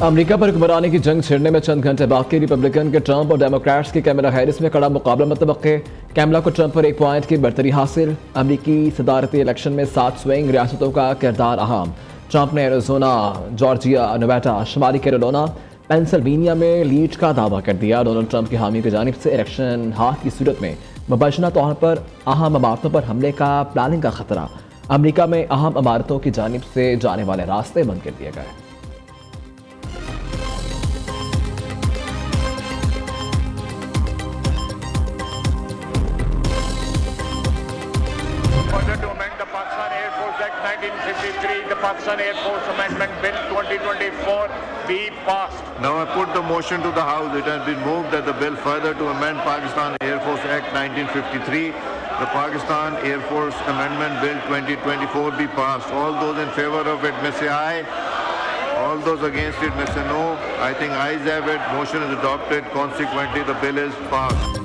America पर हुक्मरानी की जंग छिड़ने में चंद घंटे बाकी रिपब्लिकन के ट्रंप और डेमोक्रेट्स की कैमला हैरिस में कड़ा मुकाबला मुतवक्के। कैमला को ट्रंप पर 1 पॉइंट की बढ़तरी हासिल। अमरीकी सदारती इलेक्शन में 7 स्विंग रियासतों का किरदार अहम। ट्रंप ने एरिजोना, जॉर्जिया, नेवाडा, शुमाली कैरोलिना, पेंसिल्वेनिया में लीड का दावा कर दिया। डोनाल्ड ट्रंप की हामी की जानिब से इलेक्शन हार की सूरत में मुबैना तौर पर अहम इमारतों पर हमले का प्लानिंग का खतरा। अमरीका में अहम इमारतों की जानिब से जाने वाले रास्ते बंद कर दिए गए। The Pakistan Air Force Amendment Bill 2024 be passed. Now I put the motion to the House. It has been moved that the bill further to amend Pakistan Air Force Act 1953, the Pakistan Air Force Amendment Bill 2024 be passed. All those in favor of it may say aye. All those against it may say no. I think ayes have it. Motion is adopted. Consequently, the bill is passed.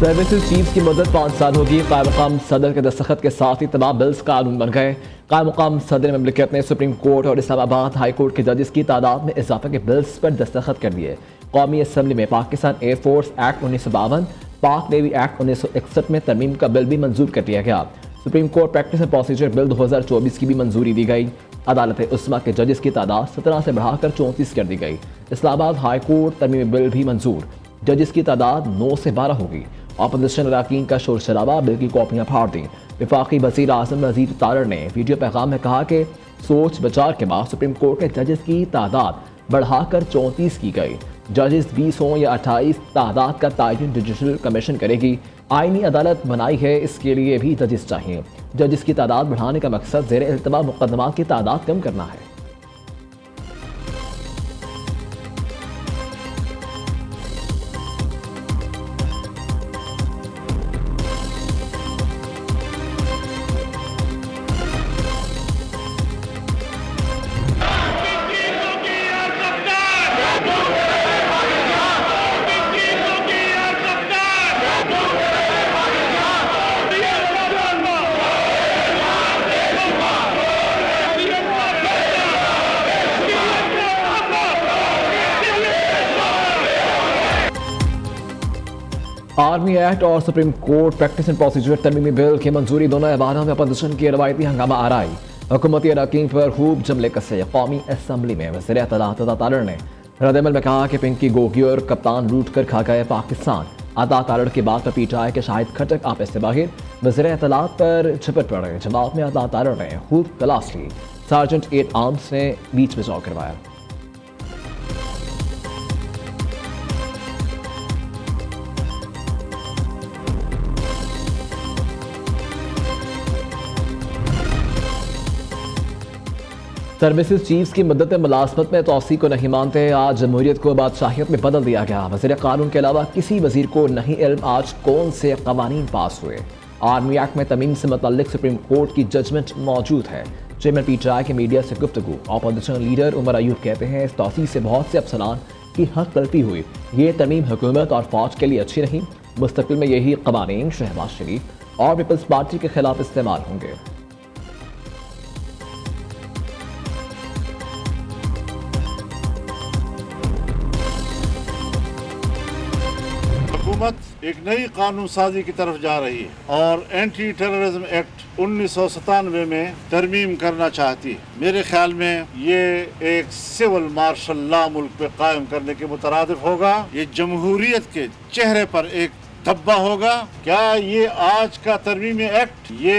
Services chief की मुद्दत 5 साल होगी। कायम मकाम सदर के दस्तखत के साथ ही तमाम बिल्स कानून बन गए। कायम मकाम सदर ममलिकत ने सुप्रीम कोर्ट और इस्लामाबाद हाई कोर्ट के जजेस की तादाद में इजाफे के बिल्स पर दस्तखत कर दिए। कौमी असम्बली में पाकिस्तान एयरफोर्स एक्ट 1952, पाक नेवी एक्ट 1961 में तरमीम का बिल भी मंजूर कर दिया गया। Supreme court practice and procedure bill 2024 की भी मंजूरी दी गई। अदालत उस्मा के जजेस की तादाद 17 से बढ़ाकर 34 कर दी गई। इस्लामाबाद हाई कोर्ट तरमीम बिल भी मंजूर, जजेस की तादाद 9 से 12 होगी। अपोजिशन अरकान का शोर शराबा, बिल की कॉपियां फाड़ दी। वफाकी वज़ीर आज़म नज़ीर तारड़ ने वीडियो पैगाम में कहा कि सोच विचार के बाद सुप्रीम कोर्ट के जजेस की तादाद बढ़ाकर 34 की गई। जजेस 20 हों या 28, तादाद का तयन जुडिशल कमीशन करेगी। आईनी अदालत बनाई है, इसके लिए भी जजेस चाहिए। जजेस की तादाद बढ़ाने का मकसद ज़ेर इल्तवा मुकदमात की तादाद कम करना है। आर्मी एक्ट और supreme court practice and procedure तरमीमी बिल की मंजूरी दोनों ऐवानों में अपोजिशन की रवायती हंगामा आराई। हुकूमती अरकान पर खूब जमले कसे। कौमी असम्बली में वज़ीर इत्तलात अता तारड़ ने रद्दमल में कहा कि पिंकी गोगी और कप्तान लूट कर खा गए पाकिस्तान। अता तारड़ की बात पर पीटा है कि शाहिद खटक आपे से बाहर वज़ीर इत्तलात पर झपट पड़े। जवाब में अता तारड़ ने खूब क्लास ली। सार्जेंट 8 आर्म्स ने बीच बचाव करवाया। सर्विसेज चीफ्स की मदत मुलाजमत में तोसी को नहीं मानते। आज जमहूरियत को बादशाहियत में बदल दिया गया। वज़ीर कानून के अलावा किसी वजीर को नहीं इल्म आज कौन से कवानीन पास हुए। आर्मी एक्ट में तमीम से मुतल्लिक सुप्रीम कोर्ट की जजमेंट मौजूद है। चेयरमैन पीटीआई के मीडिया से गुफ्तगू। अपोजिशन लीडर उमर अयूब कहते हैं इस तोसी से बहुत से अफसरान की हक गलती हुई। ये तरमीम हुकूमत और फौज के लिए अच्छी नहीं। मुस्तकबिल में यही कवानीन शहबाज शरीफ और पीपल्स पार्टी के खिलाफ इस्तेमाल होंगे। हुकूमत एक नई कानून साजी की तरफ जा रही है और एंटी टेररिज्म एक्ट 1997 में तरमीम करना चाहती है। मेरे ख्याल में ये एक सिविल मार्शल लॉ मुल्क पे कायम करने के मुतरादिफ होगा। ये जमहूरियत के चेहरे पर एक धब्बा होगा। क्या ये आज का तरमीम एक्ट ये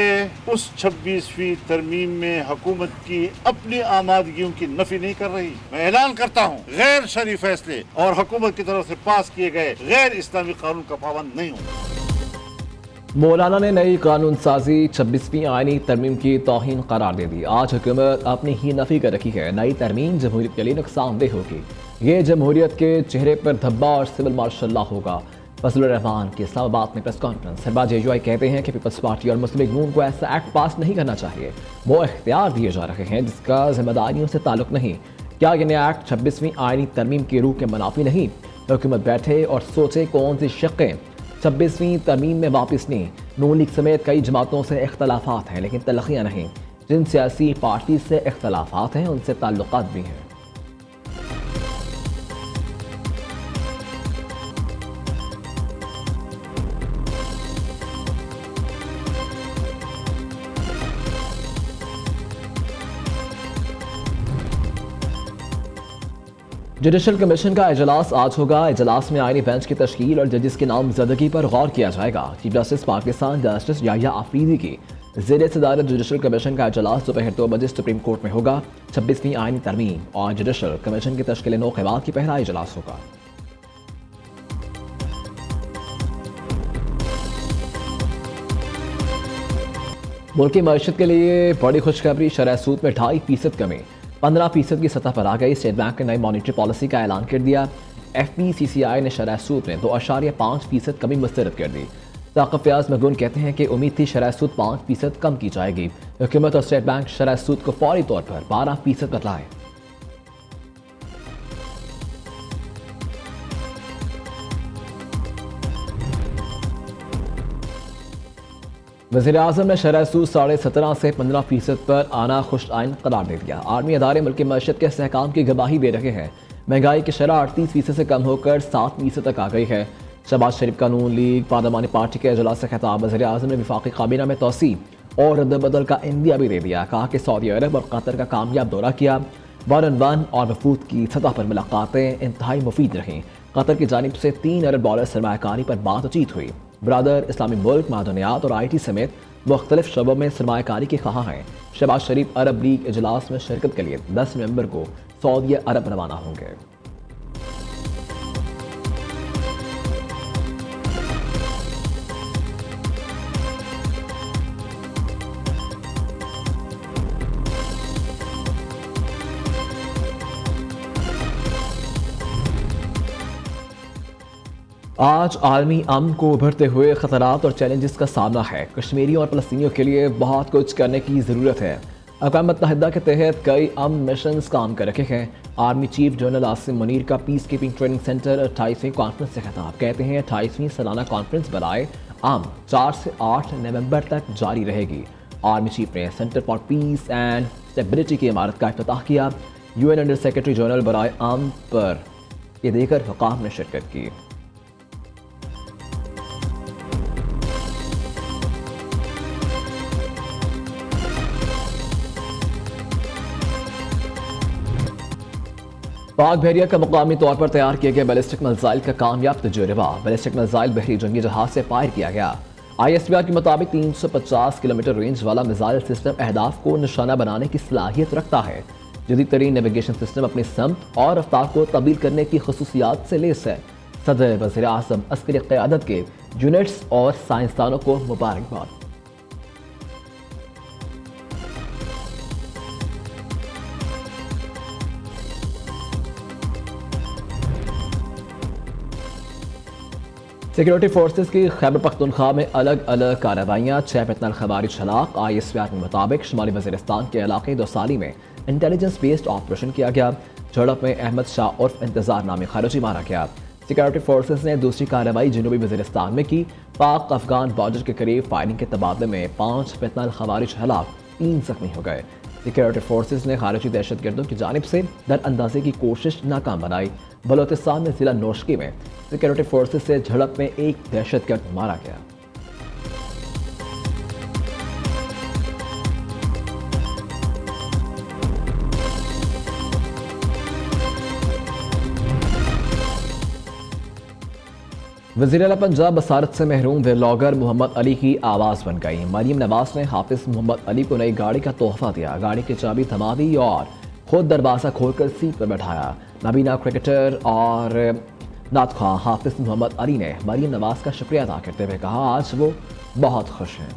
उस 26वीं तरमीम में हुकूमत की अपनी आमादगियों की नफी नहीं कर रही? मैं ऐलान करता हूँ गैर शरई फैसले और हुकूमत की तरफ से पास किए गए गैर इस्लामी कानून का पाबंद नहीं होगा। मौलाना ने नई कानून साजी 26वीं आईनी तरमीम की तौहीन करार दे दी। आज हुकूमत अपनी ही नफी कर रखी है। नई तरमीम जमहूरियत के लिए नुकसानदेह होगी। ये जमहूरियत के चेहरे पर धब्बा और सिविल मार्शल लॉ होगा। फजलुर रहमान की इस्लामाबाद में प्रेस कॉन्फ्रेंस। सरबाज एजवाई कहते हैं कि पीपल्स पार्टी और मुस्लिम लीग नून को ऐसा एक्ट पास नहीं करना चाहिए। वो इख्तियार दिए जा रहे हैं जिसका जिम्मेदारियों से ताल्लुक नहीं। क्या ये नया एक्ट 26वीं आईनी तरमीम की रूह के मुनाफी नहीं? हुकूमत बैठे और सोचे कौन सी शक़ें 26वीं तरमीम में वापस नहीं। नून लीग समेत कई जमातों से इख्तलाफात हैं लेकिन तलखियाँ नहीं। जिन सियासी पार्टी से इख्तलाफात हैं उनसे ताल्लुकात भी हैं। जुडिशल कमीशन का इजलास आज होगा। इजलास में आईनी बेंच की तश्कील और जजेस की नामजदगी पर गौर किया जाएगा। Chief justice Pakistan justice Yahya Afridi की ज़ेर सदारत जुडिशल कमीशन का इजलास दोपहर 2 बजे सुप्रीम कोर्ट में होगा। 26वीं आईनी तरमीम और जुडिशल कमीशन की तश्कील 9 के बाद की पहला इजलास होगा। मुल्क की मईशत के लिए बड़ी खुशखबरी, शरह सूद में 2.5% कमी 15% की सतह पर आ गई। स्टेट बैंक ने नई मॉनिटरी पॉलिसी का ऐलान कर दिया। FPCCI ने शरह सूद में 2.5% कमी मुस्तरद कर दी। ताक़ब फयाज मगून कहते हैं कि उम्मीद थी शरह सूद 5% कम की जाएगी। हुकूमत और स्टेट बैंक शरह सूद को फौरी तौर पर 12% बदलाए। वज़ीर आज़म ने शरह सूद 17.5 से 15% पर आना खुश आइन करार दे दिया। आर्मी अदारे मुल्क की मईशत के इस्तेहकाम की गवाही दे रहे हैं। महंगाई की शरह 38% से कम होकर 7% तक आ गई है। शहबाज शरीफ का नून लीग पार्लिमानी पार्टी के इजलास से खिताब। वज़ीर आज़म ने वफाकी काबीना में तोसी और रद्द-बदल का इंदिया भी दे दिया। कहा कि सऊदी अरब और कतर का कामयाब दौरा किया। 1-on-1 और वफूद की सतह पर मुलाकातें इंतहाई मुफीद रहीं। कतर की जानिब से $3 अरब सरमायाकारी पर बातचीत हुई। ब्रादर इस्लामी मुल्क मादनियात और IT समेत मुख्तलिफ शबों में सरमायाकारी के ख्वाह हैं। शहबाज शरीफ अरब लीग इजलास में शिरकत के लिए 10 नवंबर को सऊदी अरब रवाना होंगे। आज आलमी अमन को उभरते हुए खतरात और चैलेंजेस का सामना है। कश्मीरी और फ़लस्तीनियों के लिए बहुत कुछ करने की ज़रूरत है। अक़वाम मुत्तहिदा के तहत कई अमन मिशंस काम कर रखे हैं। Army chief general Asim Munir का पीस कीपिंग ट्रेनिंग सेंटर 28वीं कॉन्फ्रेंस से खिताब। कहते हैं 28वीं सालाना कॉन्फ्रेंस बराए आम 4 से 8 नवंबर तक जारी रहेगी। आर्मी चीफ ने centre for piece and stability की इमारत का इफ्तिताह किया। UN अंडर सेक्रेटरी जनरल बराए आम पर ये देकर हुकाम ने शिरकत की। पाक बहरिया का मुकामी तौर पर तैयार किए गए बैलिस्टिक मिसाइल का कामयाब तजुर्बा। बैलिस्टिक मिसाइल बहरी जंगी जहाज से फायर किया गया। ISPR के मुताबिक 350 किलोमीटर रेंज वाला मिसाइल सिस्टम अहदाफ को निशाना बनाने की सलाहियत रखता है। जदीद तरीन नेविगेशन सिस्टम अपनी समत और रफ्तार को तब्दील करने की खसूसियात से लेस है। सदर वज़ीर आज़म अस्करी क़यादत के यूनिट्स और साइंसदानों को मुबारकबाद। सिक्योरिटी फोर्सेस की खैबर पख्तूनख्वा में अलग अलग कार्रवाइयाँ। 6 फितनल खवारिज हलाक। ISPR के मुताबिक शुमाली वज़ीरिस्तान के इलाके दोसाली में इंटेलिजेंस बेस्ड ऑपरेशन किया गया। झड़प में अहमद शाह उर्फ इंतजार नामी खारजी मारा गया। सिक्योरिटी फोर्सेस ने दूसरी कार्रवाई जनूबी वज़ीरिस्तान में की। पाक अफगान बॉर्डर के करीब फायरिंग के तबादले में 5 फितनल खवारिज हलाक, 3 जख्मी हो गए। सिक्योरिटी फोर्सेस ने खारजी दहशतगर्दों की जानिब से दर अंदाजे की कोशिश नाकाम बनाई। बलोचिस्तान में जिला नोशकी में सिक्योरिटी फोर्सेस से झड़प में एक दहशतगर्द मारा गया। वज़ीर आला पंजाब बसारत से महरूम व्लॉगर मोहम्मद अली की आवाज़ बन गई। मरीम नवाज ने हाफिज मोहम्मद अली को नई गाड़ी का तोहफा दिया। गाड़ी की चाबी थमा दी और खुद दरवाज़ा खोलकर सीट पर बैठाया। नबीना क्रिकेटर और नातख्वां हाफिज मोहम्मद अली ने मरीम नवाज का शुक्रिया अदा करते हुए कहा आज वो बहुत खुश हैं।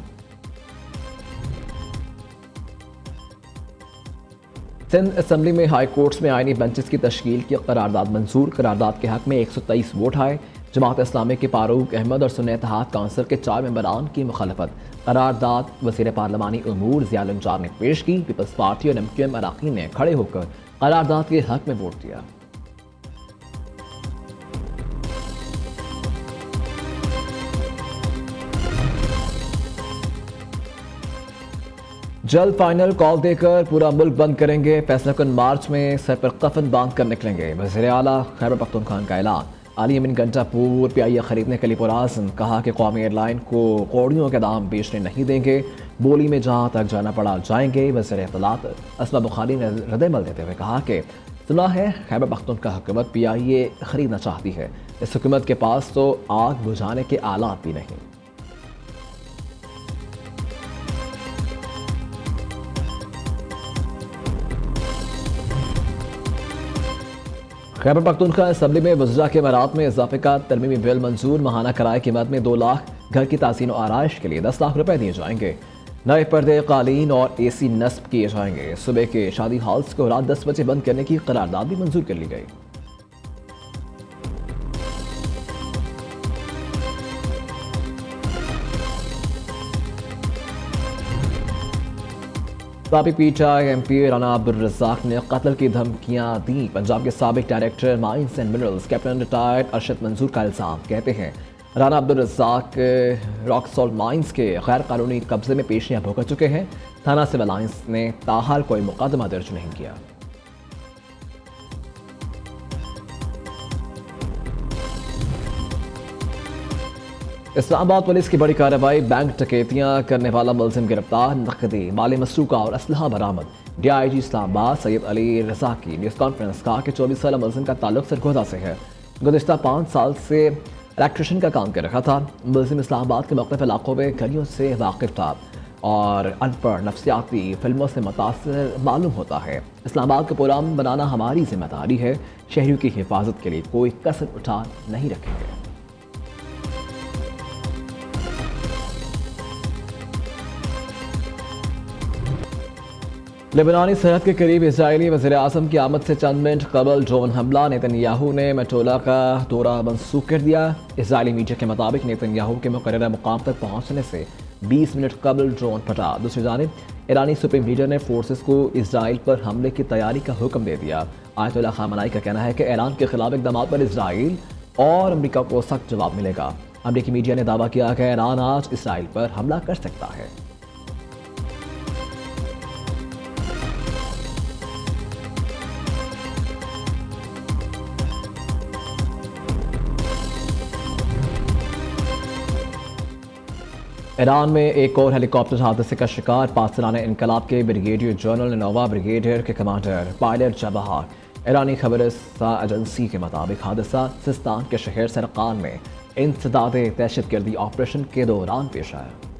सिंध असम्बली में हाई कोर्ट्स में आईनी बेंचेस की तश्कील की करारदाद मंजूर। करारदाद के हक में 123 वोट आए। जमात इस्लामी के फारूक अहमद और सुन्नी इत्तेहाद काउंसिल के 4 मेंबरान की मुखालफत। करारदाद वज़ीर पार्लिमानी उमूर ज़िया लंजार ने पेश की। पीपल्स पार्टी और MQM अराकीन ने खड़े होकर करारदाद के हक में वोट दिया। जल्द फाइनल कॉल देकर पूरा मुल्क बंद करेंगे। फैसला कुन मार्च में सर पर कफन बांध कर निकलेंगे। वज़ीर आला खैबर पख्तूनख्वा का ऐलान। अली अमीन घंटापुर PIA खरीदने के लिए पुराज़्म। कहा कि कौमी एयरलाइन को कौड़ियों के दाम बेचने नहीं देंगे। बोली में जहाँ तक जाना पड़ा जाएंगे। वज़ीर इत्तलात असमा बुखारी ने रद्द-ए-अमल देते हुए कहा कि सुना है खैबर पख्तूनख्वा हुकूमत PIA खरीदना चाहती है। इस हुकूमत के पास तो आग बुझाने के आलात भी नहीं। खैबर पख्तूनख्वा असम्बली में वज़रा के मरात में इजाफे का तरमीमी बिल मंजूर। माहाना किराए की कीमत में 2 लाख, घर की ताज़ीन और आराइश के लिए 10 लाख रुपए दिए जाएंगे। नए पर्दे, कालीन और AC नस्ब किए जाएंगे। सुबह के शादी हॉल्स को रात 10 बजे बंद करने की करारदाद भी मंजूर कर ली गई। साबिक PTI MP राना अब्दुल रज़ाक ने कत्ल की धमकियां दी। पंजाब के साबिक director mines and minerals captain retired Arshad Manzoor का इल्ज़ाम। कहते हैं Rana Abdul Razzaq rock salt mines के गैर कानूनी कब्जे में पेशियां भुगत चुके हैं। थाना सिविल लाइंस ने ताहाल कोई मुकदमा दर्ज नहीं किया। इस्लामाबाद पुलिस की बड़ी कार्रवाई। बैंक डकैतियां करने वाला मुलजिम गिरफ्तार। नकदी, माली मसरूका और असलहा बरामद। DIG इस्लामाबाद सैयद अली रजा की न्यूज़ कॉन्फ्रेंस कहा कि 24 साल मुलजिम का ताल्लुक सरगोदा से है। गुज़िश्ता 5 साल से इलेक्ट्रिशियन का काम कर रहा था। मुलजिम इस्लामाबाद के मुख्तलिफ इलाकों में गलियों से वाकिफ था और अनपढ़, नफ्सियाती फिल्मों से मुतासर मालूम होता है। इस्लामाबाद को पुरअमन बनाना हमारी जिम्मेदारी है। शहरियों की हिफाजत के लिए कोई कसर उठा नहीं रखेंगे। लेबनानी सरहद के करीब इजरायली वज़ीर आज़म की आमद से चंद मिनट कबल ड्रोन हमला। नेतन्याहू ने मेटोला का दौरा मनसूख कर दिया। इजरायली मीडिया के मुताबिक नेतन्याहू के मुकर्ररा मुकाम तक पहुंचने से 20 मिनट कबल ड्रोन फटा। दूसरी जानिब ईरानी सुप्रीम लीडर ने फोर्सेस को इजराइल पर हमले की तैयारी का हुक्म दे दिया। आयतुल्लाह खामनाई का कहना है कि ईरान के खिलाफ इक़दाम पर इजराइल और अमरीका को सख्त जवाब मिलेगा। अमरीकी मीडिया ने दावा किया कि ईरान आज इसराइल पर हमला कर सकता है। ईरान में एक और हेलीकॉप्टर हादसे का शिकार। पाकिस्तान इनकलाब के ब्रिगेडियर जनरल नोवा ब्रिगेडियर के कमांडर पायलट जवाहर। ईरानी खबर एजेंसी के मुताबिक हादसा सिस्तान के शहर सरकान में इंसदाद दहशतगर्दी ऑपरेशन के दौरान पेश आया।